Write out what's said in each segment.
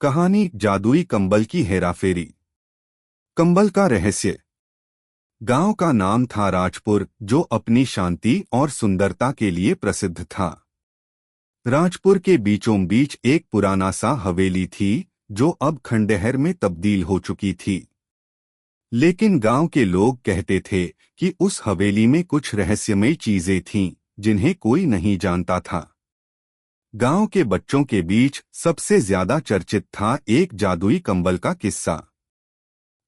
कहानी जादुई कंबल की हेराफेरी। कंबल का रहस्य। गांव का नाम था राजपुर, जो अपनी शांति और सुंदरता के लिए प्रसिद्ध था। राजपुर के बीचों बीच एक पुराना सा हवेली थी, जो अब खंडहर में तब्दील हो चुकी थी। लेकिन गांव के लोग कहते थे कि उस हवेली में कुछ रहस्यमय चीजें थीं, जिन्हें कोई नहीं जानता था। गांव के बच्चों के बीच सबसे ज्यादा चर्चित था एक जादुई कंबल का किस्सा।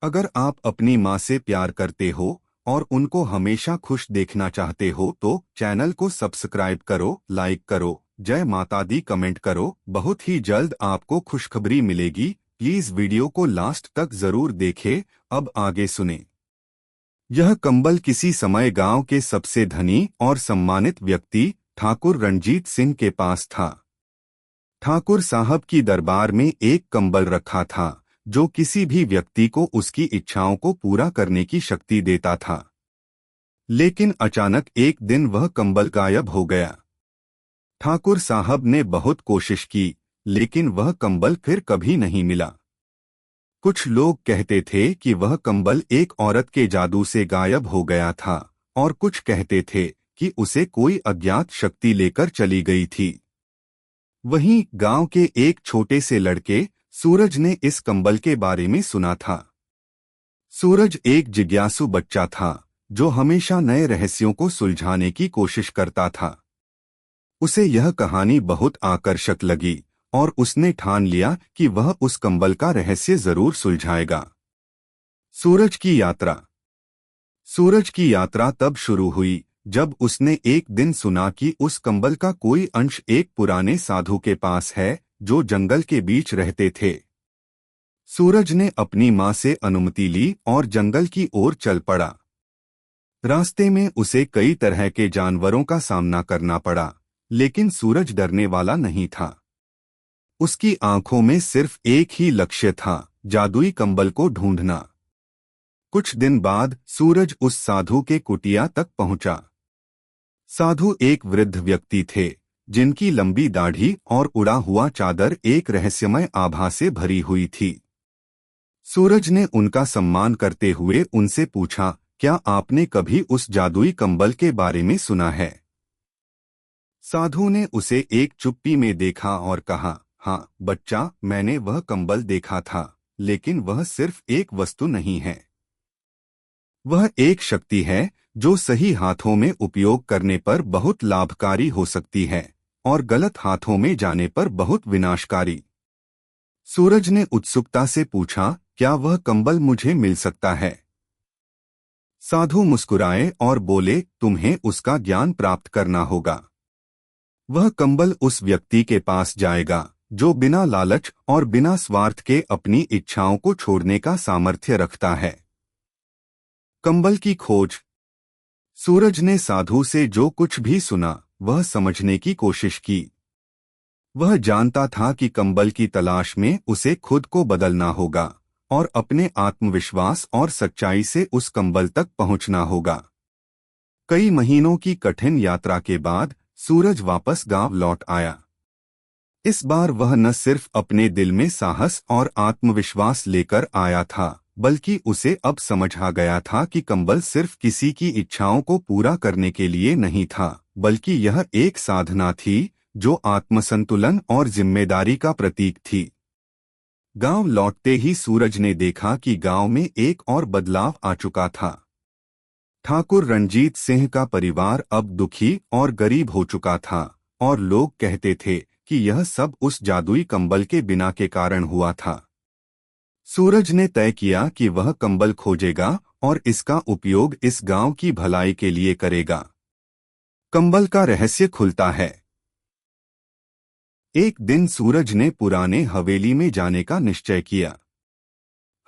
अगर आप अपनी माँ से प्यार करते हो और उनको हमेशा खुश देखना चाहते हो तो चैनल को सब्सक्राइब करो, लाइक करो, जय माता दी कमेंट करो। बहुत ही जल्द आपको खुशखबरी मिलेगी। प्लीज वीडियो को लास्ट तक जरूर देखें। अब आगे सुने। यह कंबल किसी समय गांव के सबसे धनी और सम्मानित व्यक्ति ठाकुर रणजीत सिंह के पास था। ठाकुर साहब की दरबार में एक कंबल रखा था, जो किसी भी व्यक्ति को उसकी इच्छाओं को पूरा करने की शक्ति देता था। लेकिन अचानक एक दिन वह कंबल गायब हो गया। ठाकुर साहब ने बहुत कोशिश की, लेकिन वह कंबल फिर कभी नहीं मिला। कुछ लोग कहते थे कि वह कंबल एक औरत के जादू से गायब हो गया था, और कुछ कहते थे कि उसे कोई अज्ञात शक्ति लेकर चली गई थी। वहीं गांव के एक छोटे से लड़के सूरज ने इस कंबल के बारे में सुना था। सूरज एक जिज्ञासु बच्चा था, जो हमेशा नए रहस्यों को सुलझाने की कोशिश करता था। उसे यह कहानी बहुत आकर्षक लगी और उसने ठान लिया कि वह उस कंबल का रहस्य जरूर सुलझाएगा। सूरज की यात्रा। सूरज की यात्रा तब शुरू हुई जब उसने एक दिन सुना कि उस कंबल का कोई अंश एक पुराने साधु के पास है, जो जंगल के बीच रहते थे। सूरज ने अपनी माँ से अनुमति ली और जंगल की ओर चल पड़ा। रास्ते में उसे कई तरह के जानवरों का सामना करना पड़ा, लेकिन सूरज डरने वाला नहीं था। उसकी आंखों में सिर्फ एक ही लक्ष्य था, जादुई कंबल को ढूंढना। कुछ दिन बाद सूरज उस साधु के कुटिया तक पहुंचा। साधु एक वृद्ध व्यक्ति थे, जिनकी लंबी दाढ़ी और उड़ा हुआ चादर एक रहस्यमय आभा से भरी हुई थी। सूरज ने उनका सम्मान करते हुए उनसे पूछा, क्या आपने कभी उस जादुई कंबल के बारे में सुना है? साधु ने उसे एक चुप्पी में देखा और कहा, हाँ बच्चा, मैंने वह कंबल देखा था, लेकिन वह सिर्फ एक वस्तु नहीं है। वह एक शक्ति है जो सही हाथों में उपयोग करने पर बहुत लाभकारी हो सकती है और गलत हाथों में जाने पर बहुत विनाशकारी। सूरज ने उत्सुकता से पूछा, क्या वह कंबल मुझे मिल सकता है? साधु मुस्कुराए और बोले, तुम्हें उसका ज्ञान प्राप्त करना होगा। वह कंबल उस व्यक्ति के पास जाएगा जो बिना लालच और बिना स्वार्थ के अपनी इच्छाओं को छोड़ने का सामर्थ्य रखता है। कंबल की खोज। सूरज ने साधु से जो कुछ भी सुना वह समझने की कोशिश की। वह जानता था कि कंबल की तलाश में उसे खुद को बदलना होगा और अपने आत्मविश्वास और सच्चाई से उस कंबल तक पहुंचना होगा। कई महीनों की कठिन यात्रा के बाद सूरज वापस गांव लौट आया। इस बार वह न सिर्फ अपने दिल में साहस और आत्मविश्वास लेकर आया था, बल्कि उसे अब समझ आ गया था कि कंबल सिर्फ किसी की इच्छाओं को पूरा करने के लिए नहीं था, बल्कि यह एक साधना थी जो आत्मसंतुलन और जिम्मेदारी का प्रतीक थी। गांव लौटते ही सूरज ने देखा कि गांव में एक और बदलाव आ चुका था। ठाकुर रणजीत सिंह का परिवार अब दुखी और गरीब हो चुका था और लोग कहते थे कि यह सब उस जादुई कंबल के बिना के कारण हुआ था। सूरज ने तय किया कि वह कंबल खोजेगा और इसका उपयोग इस गांव की भलाई के लिए करेगा। कंबल का रहस्य खुलता है। एक दिन सूरज ने पुराने हवेली में जाने का निश्चय किया।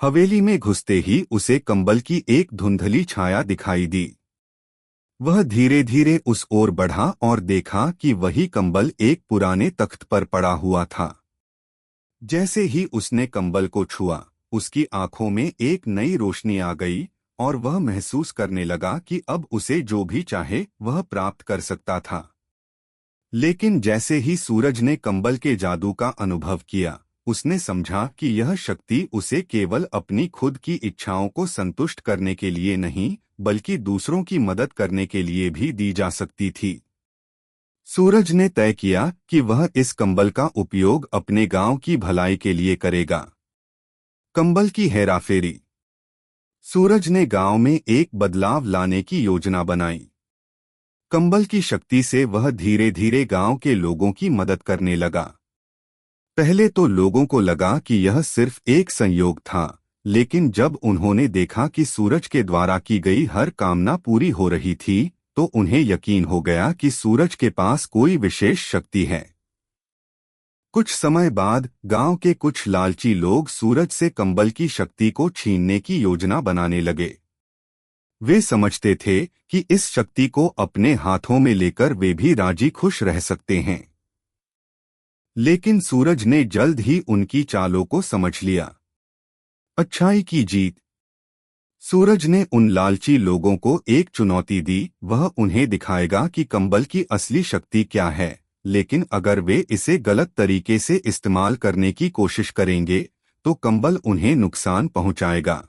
हवेली में घुसते ही उसे कंबल की एक धुंधली छाया दिखाई दी। वह धीरे धीरे उस ओर बढ़ा और देखा कि वही कंबल एक पुराने तख्त पर पड़ा हुआ था। जैसे ही उसने कंबल को छुआ, उसकी आंखों में एक नई रोशनी आ गई और वह महसूस करने लगा कि अब उसे जो भी चाहे वह प्राप्त कर सकता था। लेकिन जैसे ही सूरज ने कंबल के जादू का अनुभव किया, उसने समझा कि यह शक्ति उसे केवल अपनी खुद की इच्छाओं को संतुष्ट करने के लिए नहीं, बल्कि दूसरों की मदद करने के लिए भी दी जा सकती थी। सूरज ने तय किया कि वह इस कंबल का उपयोग अपने गांव की भलाई के लिए करेगा। कंबल की हेराफेरी। सूरज ने गांव में एक बदलाव लाने की योजना बनाई। कंबल की शक्ति से वह धीरे धीरे गांव के लोगों की मदद करने लगा। पहले तो लोगों को लगा कि यह सिर्फ एक संयोग था, लेकिन जब उन्होंने देखा कि सूरज के द्वारा की गई हर कामना पूरी हो रही थी, तो उन्हें यकीन हो गया कि सूरज के पास कोई विशेष शक्ति है। कुछ समय बाद गांव के कुछ लालची लोग सूरज से कंबल की शक्ति को छीनने की योजना बनाने लगे। वे समझते थे कि इस शक्ति को अपने हाथों में लेकर वे भी राजी खुश रह सकते हैं। लेकिन सूरज ने जल्द ही उनकी चालों को समझ लिया। अच्छाई की जीत। सूरज ने उन लालची लोगों को एक चुनौती दी। वह उन्हें दिखाएगा कि कंबल की असली शक्ति क्या है, लेकिन अगर वे इसे गलत तरीके से इस्तेमाल करने की कोशिश करेंगे तो कंबल उन्हें नुकसान पहुंचाएगा।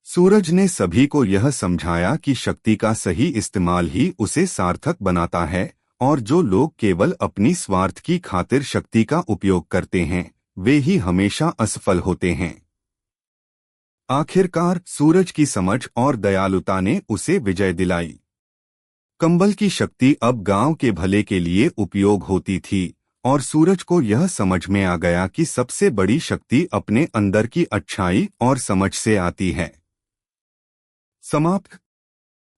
सूरज ने सभी को यह समझाया कि शक्ति का सही इस्तेमाल ही उसे सार्थक बनाता है, और जो लोग केवल अपनी स्वार्थ की खातिर शक्ति का उपयोग करते हैं, वे ही हमेशा असफल होते हैं। आखिरकार सूरज की समझ और दयालुता ने उसे विजय दिलाई। कंबल की शक्ति अब गांव के भले के लिए उपयोग होती थी, और सूरज को यह समझ में आ गया कि सबसे बड़ी शक्ति अपने अंदर की अच्छाई और समझ से आती है। समाप्त।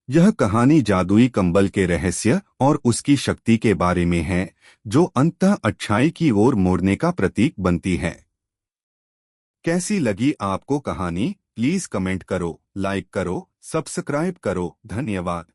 यह कहानी जादुई कंबल के रहस्य और उसकी शक्ति के बारे में है, जो अंततः अच्छाई की ओर मोड़ने का प्रतीक बनती है। कैसी लगी आपको कहानी? प्लीज कमेंट करो, लाइक करो, सब्सक्राइब करो। धन्यवाद।